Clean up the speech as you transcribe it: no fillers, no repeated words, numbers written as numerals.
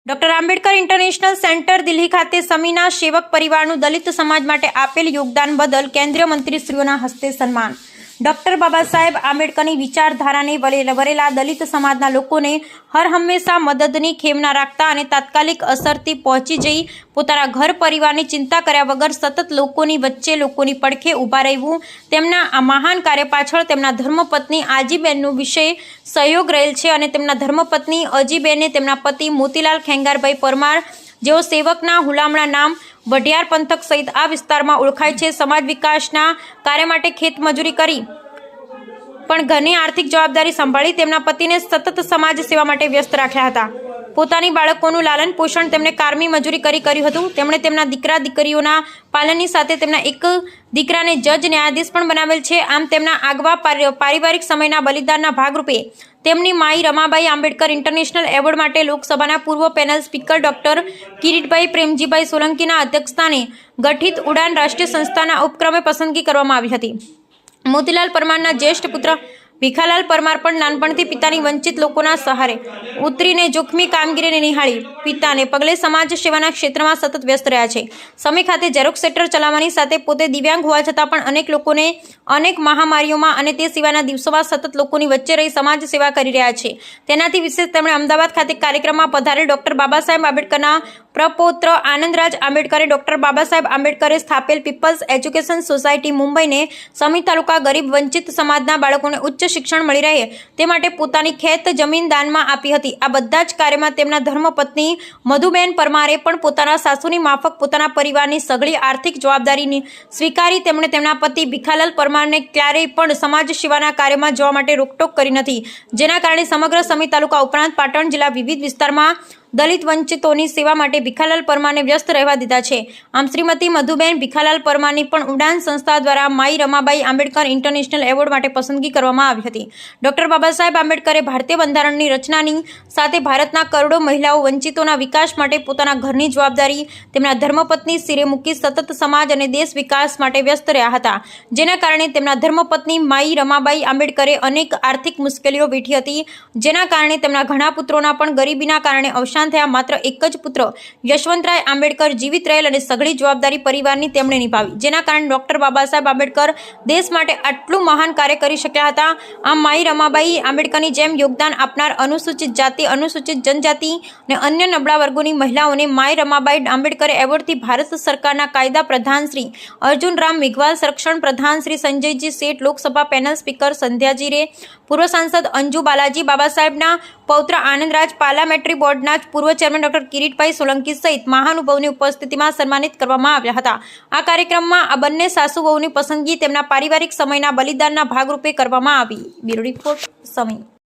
Doctor Ambedkar international centre Delhi ખાતે સમીના સેવક પરિવારનું દલિત સમાજ માટે આપેલ યોગદાન બદલ કેન્દ્રીય મંત્રીશ્રીઓના હસ્તે સન્માન। ડોક્ટર બાબા સાહેબ આંબેડકરની વિચારધારાને વરેલા દલિત સમાજના લોકોને હર હંમેશા મદદની ખેમના રાખતા અને તાત્કાલિક અસરથી પહોંચી જઈ પોતાના ઘર પરિવારની ચિંતા કર્યા વગર સતત લોકોની વચ્ચે લોકોની પડખે ઊભા રહેવું, તેમના આ મહાન કાર્ય પાછળ તેમના ધર્મપત્ની આજીબેનનું વિશેષ સહયોગ રહેલ છે અને તેમના ધર્મપત્ની અજીબેને તેમના પતિ મોતીલાલ ખેંગારભાઈ પરમાર જેઓ સેવકના હુલામણા નામ વઢિયાર પંથક સહિત આ વિસ્તારમાં ઓળખાય છે, સમાજ વિકાસના કાર્ય માટે ખેતમજૂરી કરી પણ ઘરની આર્થિક જવાબદારી સંભાળી તેમના પતિને સતત સમાજ સેવા માટે વ્યસ્ત રાખ્યા હતા। પોતાની બાળકોનું લાલન પોષણ તેમણે કારમી મજૂરી કરી કર્યું હતું। તેમણે તેમના દીકરા દીકરીઓના પાલનની સાથે તેમના એક દીકરાને જજ ન્યાયાધીશ પણ બનાવેલ છે। આમ તેમના આગવા પારિવારિક સમયના બલિદાનના ભાગરૂપે તેમની માઈ રમાબાઈ આંબેડકર ઇન્ટરનેશનલ એવોર્ડ માટે લોકસભાના પૂર્વ panel speaker doctor Kiritbhai Premjibhai સોલંકીના અધ્યક્ષસ્થાને ગઠિત ઉડાન રાષ્ટ્રીય સંસ્થાના ઉપક્રમે પસંદગી કરવામાં આવી હતી। મોતીલાલ પરમારના જ્યેષ્ઠ પુત્ર ભીખાલાલ પરમાર પણ નાનપણથી પિતાની વંચિત લોકોના સહારે ઉતરીને જોખમી કામગીરીને નિહાળી પિતાને પગલે સમાજ સેવાના ક્ષેત્રમાં સતત વ્યસ્ત રહ્યા છે। સમી ખાતે ઝેરોક્સ સેન્ટર ચલાવવાની સાથે પોતે દિવ્યાંગ હોવા છતાં પણ અનેક લોકોને અનેક મહામારીઓમાં અને તે સિવાયના દિવસોમાં સતત લોકોની વચ્ચે રહી સમાજ સેવા કરી રહ્યા છે। તેનાથી વિશેષ તેમણે અમદાવાદ ખાતે કાર્યક્રમમાં પધારેલ doctor Baba Saheb આંબેડકરના પ્રપૌત્ર આનંદરાજ આંબેડકરે doctor Baba Saheb આંબેડકરે સ્થાપેલ people's education society મુંબઈને સમી તાલુકા ગરીબ વંચિત સમાજના બાળકોને ઉચ્ચ શિક્ષણ મળી રહે તે માટે પોતાની ખેત જમીન દાનમાં આપી હતી। આ બધા જ કાર્યમાં તેમના ધર્મપત્ની મધુબેન પરમારે પણ પોતાના સાસુની માફક પોતાના પરિવારની સઘળી આર્થિક જવાબદારીની સ્વીકારી તેમણે તેમના પતિ ભીખાલાલ પરમારને ક્યારેય પણ સમાજ સેવાના કાર્યમાં જવા માટે રોકટોક કરી નથી, જેના કારણે સમગ્ર સમી તાલુકા ઉપરાંત પાટણ જિલ્લા વિવિધ વિસ્તારમાં દલિત વંચિતોની સેવા માટે ભીખાલાલ પરમારને વ્યસ્ત રહેવા દીધા છે। આમ શ્રીમતી મધુબેન ભીખાલાલ પરમારની પણ ઉડાન સંસ્થા દ્વારા માઈ રમાબાઈ આંબેડકર ઇન્ટરનેશનલ એવોર્ડ માટે પસંદગી કરવામાં આવી હતી। ડોક્ટર બાબા સાહેબ આંબેડકરે ભારતીય બંધારણની રચનાની સાથે ભારતના કરોડો મહિલાઓ વંચિતોના વિકાસ માટે પોતાના ઘરની જવાબદારી તેમના ધર્મપત્ની શિરે મૂકી સતત સમાજ અને દેશ વિકાસ માટે વ્યસ્ત રહ્યા હતા, જેના કારણે તેમના ધર્મપત્ની માઈ રમાબાઈ આંબેડકરે અનેક આર્થિક મુશ્કેલીઓ વેઠી હતી, જેના કારણે તેમના ઘણા પુત્રોના પણ ગરીબીના કારણે અવસાન થયા। માત્ર એક જ પુત્ર યશવંતરાય આંબેડકર જીવિત રહેલ અને સઘળી જવાબદારી પરિવારની તેમણે નિભાવી, જેના કારણે ડોક્ટર બાબા સાહેબ આંબેડકર દેશ માટે આટલું મહાન કાર્ય કરી શક્યા હતા। આમ માઈ રમાબાઈ આંબેડકરની જેમ યોગદાન આપનાર અનુસૂચિત જાતિ, અનુસૂચિત જનજાતિ અને અન્ય નબળા વર્ગોની મહિલાઓને માઈ રમાબાઈ આંબેડકર એવોર્ડથી ભારત સરકારના કાયદા પ્રધાન શ્રી અર્જુન રામ મેઘવાલ, સંરક્ષણ પ્રધાન શ્રી સંજયજી શેઠ, લોકસભા પેનલ સ્પીકર સંધ્યાજી રે, પૂર્વ સાંસદ અંજુ બાલાજી, બાબા સાહેબના પૌત્ર આનંદરાજ, પાર્લામેન્ટરી બોર્ડના પૂર્વ ચેરમેન ડોક્ટર કિરીટભાઈ સોલંકી સહિત મહાનુભાવોની ઉપસ્થિતિમાં સન્માનિત કરવામાં આવ્યા હતા। આ કાર્યક્રમમાં આ બંને સાસુ વહુની પસંદગી તેમના પારિવારિક સમયના બલિદાનના ભાગરૂપે કરવામાં આવી। બ્યુરો રિપોર્ટ સમી।